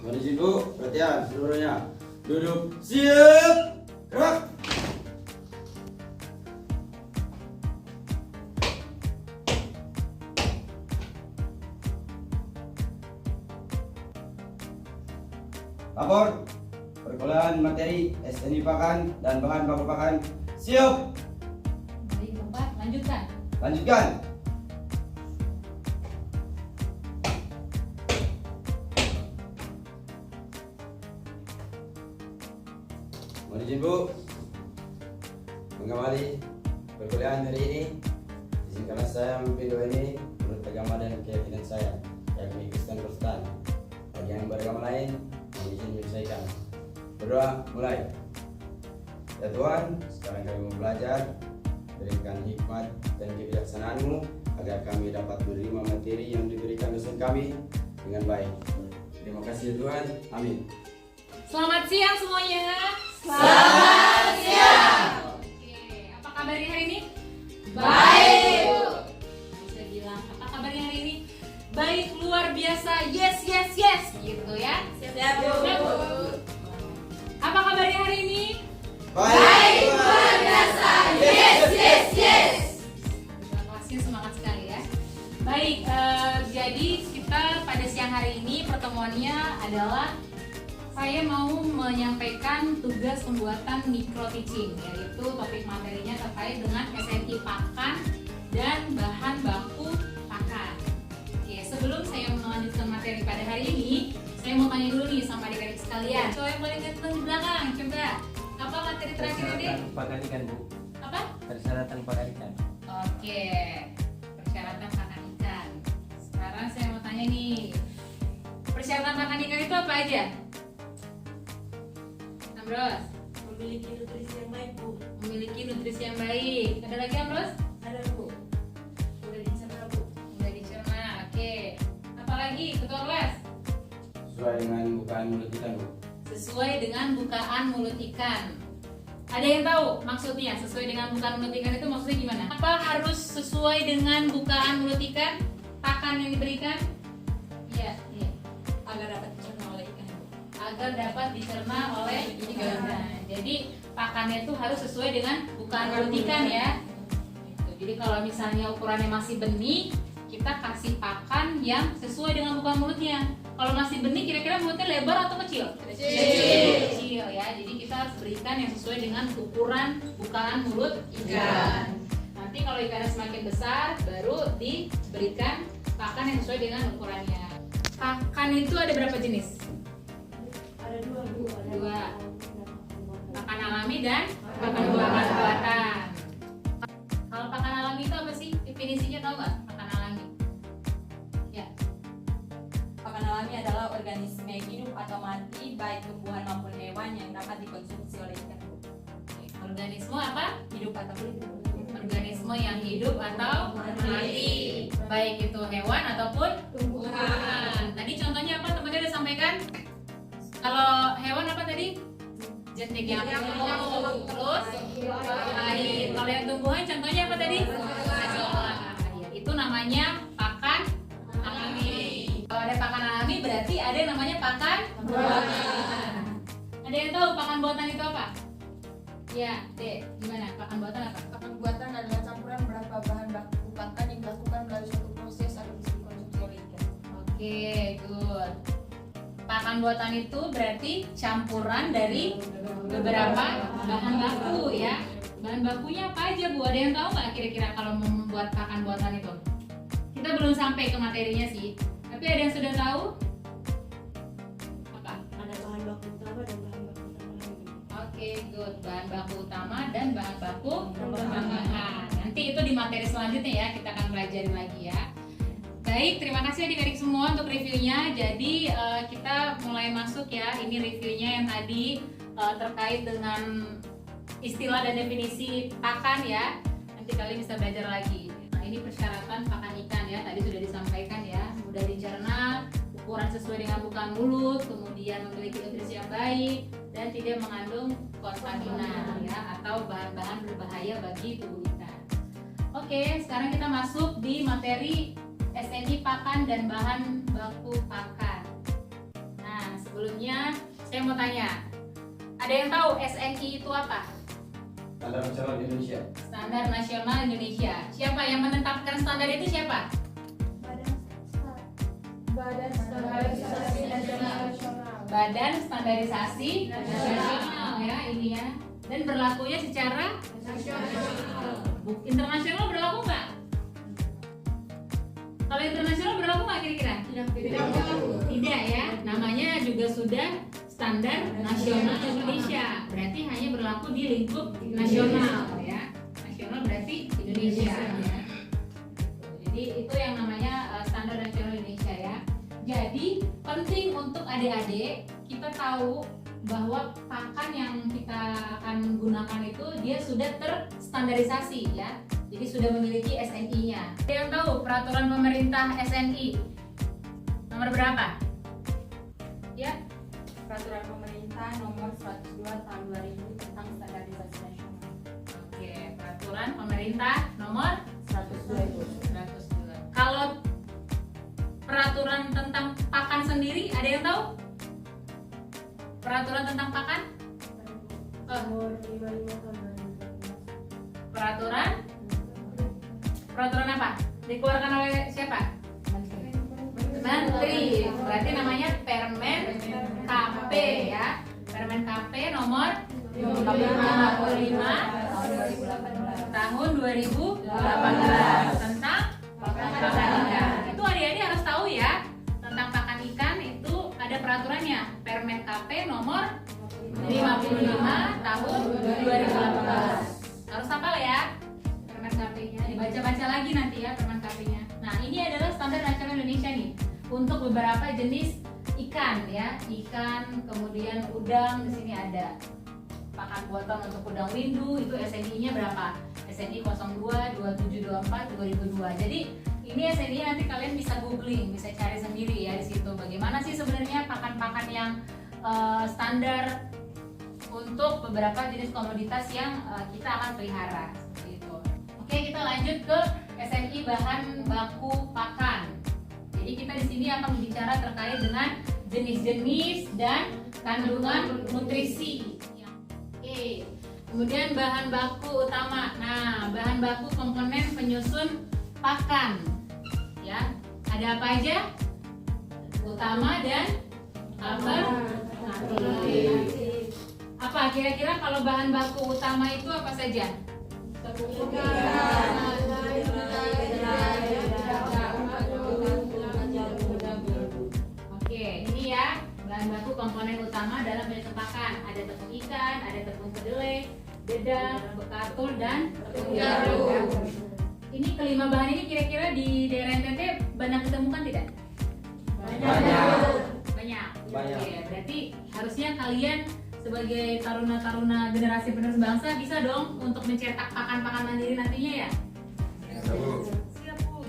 Mohon izin Bu, perhatian seluruhnya. Duduk, siap, gerak. Lapor, perkuliahan materi SNI pakan dan bahan baku pakan. Siap. Baik, Bapak, lanjutkan. Lanjutkan. Mohon izin Bu, mengawali perkuliahan hari ini. Izinkanlah saya memimpin doa ini menurut agama dan keyakinan saya, yakni Kristen Protestan. Bagi yang beragama lain, mohon izin menyelesaikan. Berdoa mulai. Ya Tuhan, sekarang kami mau belajar. Berikan hikmat dan kebijaksanaan-Mu agar kami dapat menerima materi yang diberikan dosen kami dengan baik. Terima kasih ya Tuhan. Amin. Selamat siang semuanya. Selamat siang. Oke, apa kabarnya hari ini? Baik. Bisa bilang, apa kabarnya hari ini? Baik, luar biasa. Yes, yes, yes. Gitu ya. Siap, Bu. Apa kabarnya hari ini? Baik, luar biasa. Yes, yes, yes. Kelasnya semangat sekali ya. Baik, jadi kita pada siang hari ini pertemuannya adalah saya mau menyampaikan tugas pembuatan micro teaching, yaitu topik materinya terkait dengan SNI pakan dan bahan baku pakan. Oke, sebelum saya melanjutkan materi pada hari ini, saya mau tanya dulu nih sama adik-adik sekalian. Cowok yang paling ganteng di belakang, coba apa materi terakhir ini? Pakan ikan, Bu. Apa? Persyaratan pakan ikan. Oke, persyaratan pakan ikan. Sekarang saya mau tanya nih, persyaratan pakan ikan itu apa aja? Amros, Memiliki nutrisi yang baik, Bu. memiliki nutrisi yang baik. Ada lagi Amros? Ada, Bu. Udah dicerna, Bu. Udah dicerna, oke. Apa lagi, ketua kelas? Sesuai dengan bukaan mulut kita Bu. Sesuai dengan bukaan mulut ikan. Ada yang tahu maksudnya sesuai dengan bukaan mulut ikan itu maksudnya gimana? Apa harus sesuai dengan bukaan mulut ikan? Pakan yang diberikan? Iya, iya. Agar dapat dicerna oleh ikan, Bu. Agar dapat dicerna oleh ikan. Nah, jadi pakannya itu harus sesuai dengan bukaan mulut ikan ya. Gitu. Jadi kalau misalnya ukurannya masih benih, kita kasih pakan yang sesuai dengan bukaan mulutnya. Kalau masih benih, kira-kira mulutnya lebar atau kecil? Kecil ya. Jadi kita harus berikan yang sesuai dengan ukuran bukaan mulut ikan. Nanti kalau ikannya semakin besar, baru diberikan pakan yang sesuai dengan ukurannya. Pakan itu ada berapa jenis? Ada dua, Bu. Ada Dua. pakan Pakan alami dan pakan buatan. Kalau pakan alami itu apa sih? Definisinya tahu nggak? Pakan alami. Ya. Pakan alami adalah organisme hidup atau mati, baik tumbuhan maupun hewan yang dapat dikonsumsi oleh ikan, Bu. Organisme apa? Hidup atau mati. Organisme yang hidup atau mati, baik itu hewan ataupun tumbuhan. Tadi contohnya apa? Teman-teman udah sampaikan. Kalau hewan apa tadi? Jentik yang terus lain. Kalau yang tumbuhan contohnya apa tadi? Ya, itu namanya pakan alami. Kalau ada pakan alami berarti ada yang namanya pakan buatan. Ada yang tahu pakan buatan itu apa? Ya, Dek, gimana? Pakan buatan apa? Pakan buatan adalah campuran beberapa bahan baku pakan yang dilakukan melalui suatu proses agar bisa dikonsumsi oleh ikan. Oke, good. Pakan buatan itu berarti campuran dari beberapa bahan baku ya. Bahan bakunya apa aja Bu? Ada yang tahu nggak kira-kira kalau mau membuat pakan buatan itu? Kita belum sampai ke materinya sih. Tapi ada yang sudah tahu? Apa? Ada bahan baku utama dan bahan baku tambahan. Oke, good. Bahan baku utama dan bahan baku tambahan. Nanti itu di materi selanjutnya ya, kita akan pelajari lagi ya. Baik, terima kasih adik-adik semua untuk reviewnya. Jadi kita mulai masuk ya. Ini reviewnya yang tadi terkait dengan istilah dan definisi pakan ya. Nanti kalian bisa belajar lagi. Nah, ini persyaratan pakan ikan ya. Tadi sudah disampaikan ya. Mudah dicerna, ukuran sesuai dengan bukaan mulut, kemudian memiliki nutrisi yang baik dan tidak mengandung kontamina ya atau bahan-bahan berbahaya bagi tubuh ikan. Oke, sekarang kita masuk di materi SNI pakan dan bahan baku pakan. Nah, sebelum mau tanya. Ada yang tahu SNI itu apa? Standar Nasional Indonesia. Standar Nasional Indonesia. Siapa yang menetapkan standar itu siapa? Badan Standarisasi Nasional. Badan Standarisasi Nasional ya ini ya. Dan berlakunya secara internasional berlaku nggak? Kalau internasional berlaku nggak kira-kira? Tidak ya. Namanya juga sudah Standar Nasional Indonesia. Berarti hanya berlaku di lingkup nasional ya. Nasional berarti Indonesia ya. Jadi itu yang namanya Standar Nasional Indonesia ya. Jadi penting untuk adik-adik kita tahu bahwa pakan yang kita akan gunakan itu dia sudah terstandarisasi ya. Jadi sudah memiliki SNI-nya. Ada yang tahu peraturan pemerintah SNI nomor berapa? Ya, Peraturan Pemerintah Nomor 102 Tahun 2000 tentang Standarisasi Nasional. oke, peraturan pemerintah nomor 102 itu. 102. Kalau peraturan tentang pakan sendiri ada yang tahu? Peraturan tentang pakan? Peraturan apa? Dikeluarkan oleh siapa? Menteri. Berarti namanya Permen KP ya. Permen KP nomor 55 tahun 2018 tentang pakan ikan. Itu adik-adik harus tahu ya. Tentang pakan ikan itu ada peraturannya. Permen KP nomor 55 tahun 2018. Harus hafal ya. Permen KP-nya dibaca-baca lagi nanti ya Permen KP-nya. Nah, ini adalah standar nasional Indonesia nih untuk beberapa jenis ikan ya. Ikan, kemudian udang, di sini ada pakan buatan untuk udang windu itu SNI-nya berapa? SNI 02 2724 2002. Jadi ini SNI nanti kalian bisa googling, bisa cari sendiri ya di situ. Bagaimana sih sebenarnya pakan-pakan yang standar untuk beberapa jenis komoditas yang kita akan pelihara seperti itu. Oke, kita lanjut ke SNI bahan baku pakan. Jadi kita di sini akan berbicara terkait dengan jenis-jenis dan kandungan nutrisi. Oke. Kemudian bahan baku utama. Nah, bahan baku komponen penyusun pakan. Ya, ada apa aja? Utama dan alternatif. Apa kira-kira kalau bahan baku utama itu apa saja? Oke, ini ya bahan baku komponen utama dalam penyusun pakan. Ada tepung ikan, ada tepung kedelai, dedak, bekatul, dan tepung jarum. Ini kelima bahan ini kira-kira di daerah NTT banyak ditemukan tidak? Banyak. Oke, berarti harusnya kalian sebagai taruna-taruna generasi penerus bangsa bisa dong untuk mencetak pakan-pakan mandiri nantinya ya? Siap, Bu.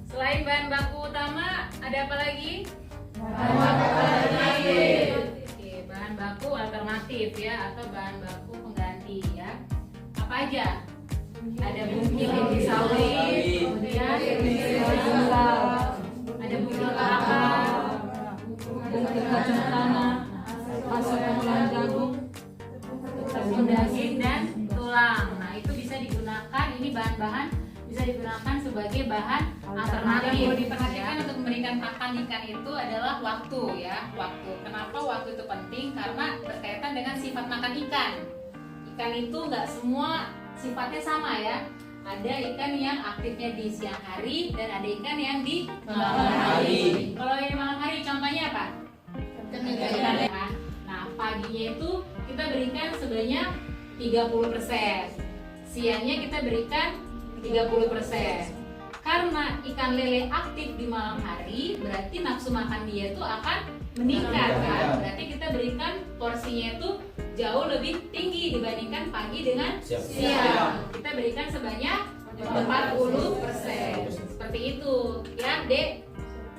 Selain bahan baku utama, ada apa lagi? Bahan baku alternatif. Oke, bahan baku alternatif ya, atau bahan baku pengganti ya. Apa aja? Ada bungkil inti sawit, kemudian ada bungkil kelapa, bungkil kacang tanah, asam pengolahan jagung, tepung daging dan tulang. Nah, itu bisa digunakan, ini bahan-bahan bisa digunakan sebagai bahan alternatif. Yang perlu diperhatikan untuk memberikan pakan ikan itu adalah waktu ya, waktu. Kenapa waktu itu penting? Karena berkaitan dengan sifat makan ikan. Ikan itu nggak semua sifatnya sama ya. Ada ikan yang aktifnya di siang hari dan ada ikan yang di malam hari. Kalau yang di malam hari contohnya apa? Nah, paginya itu kita berikan sebanyak 30%. Siangnya kita berikan 30%. Karena ikan lele aktif di malam hari, berarti nafsu makan dia itu akan meningkat kan? Berarti kita berikan porsinya itu jauh lebih tinggi dibandingkan pagi dengan siang. Kita berikan sebanyak 40%. Seperti itu, ya, Dek.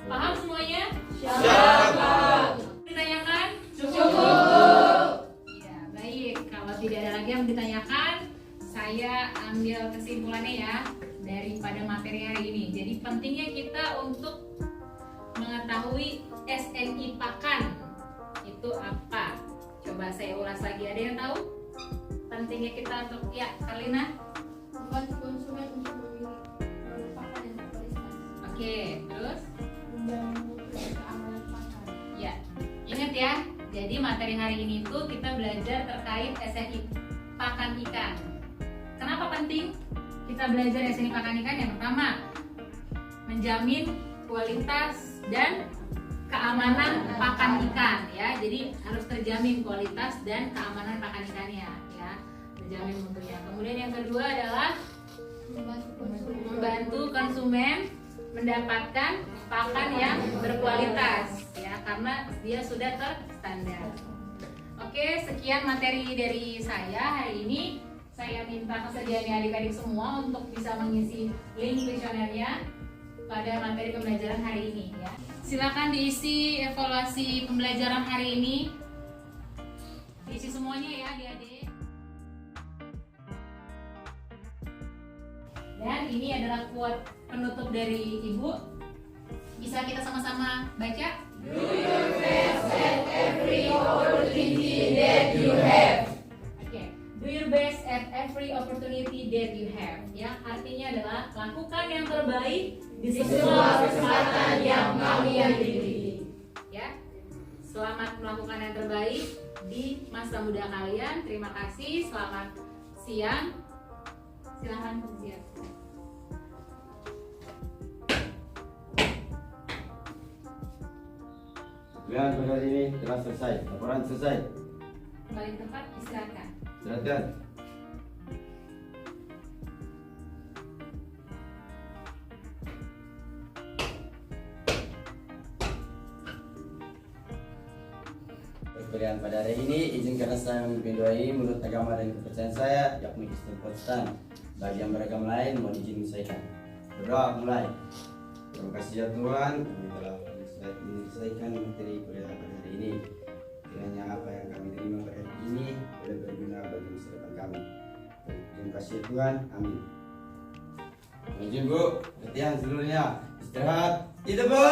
Paham semuanya? Siap. Ditanyakan? Cukup. Ya, baik. Kalau tidak ada lagi yang ditanyakan, saya ambil kesimpulannya ya daripada materi hari ini. Jadi pentingnya kita untuk mengetahui SNI Pakan itu apa? Coba saya ulas lagi. Ada yang tahu pentingnya kita untuk ya, Karlina? Membantu konsumen untuk memilih produk pakan yang berkualitas. Oke, terus? Menjamin mutu dan keamanan pakan. Ya, ingat ya. Jadi materi hari ini tuh kita belajar terkait SNI Pakan Ikan. Kenapa penting kita belajar SNI Pakan Ikan? Yang pertama, menjamin kualitas dan keamanan pakan ikan ya. Jadi harus terjamin kualitas dan keamanan pakan ikannya ya, terjamin mutunya. Kemudian yang kedua adalah membantu konsumen mendapatkan pakan yang berkualitas ya, karena dia sudah terstandar. Oke, sekian materi dari saya hari ini. Saya minta kesediaannya adik-adik semua untuk bisa mengisi link kuesionernya pada materi pembelajaran hari ini ya. Silakan diisi evaluasi pembelajaran hari ini. Diisi semuanya ya adik-adik. Dan ini adalah quote penutup dari Ibu. Bisa kita sama-sama baca? Do your best at every opportunity that you have. Oke, do your best at every opportunity that you have. Ya, artinya adalah lakukan yang terbaik di semua kesempatan yang kalian miliki. Ya, selamat melakukan yang terbaik di masa muda kalian. Terima kasih. Selamat siang. Silahkan bersiap. Kemudian pada hari ini telah selesai. Laporan selesai. Kembali ke tempat, istirahatkan. Silakan. Perkuliahan pada hari ini izinkan saya memimpin doa ini menurut agama dan kepercayaan saya, yakni Kristen Protestan. Bagi yang beragama lain mohon izin menyelesaikan. Berdoa mulai. Terima kasih ya Tuhan, kami telah menyelesaikan materi kuliah pada hari ini. Kiranya apa yang kami terima pada hari ini boleh berguna bagi masa depan kami. Terima kasih ya Tuhan, amin. Menuju Bu, latihan seluruhnya. Istirahat, tidak Bu.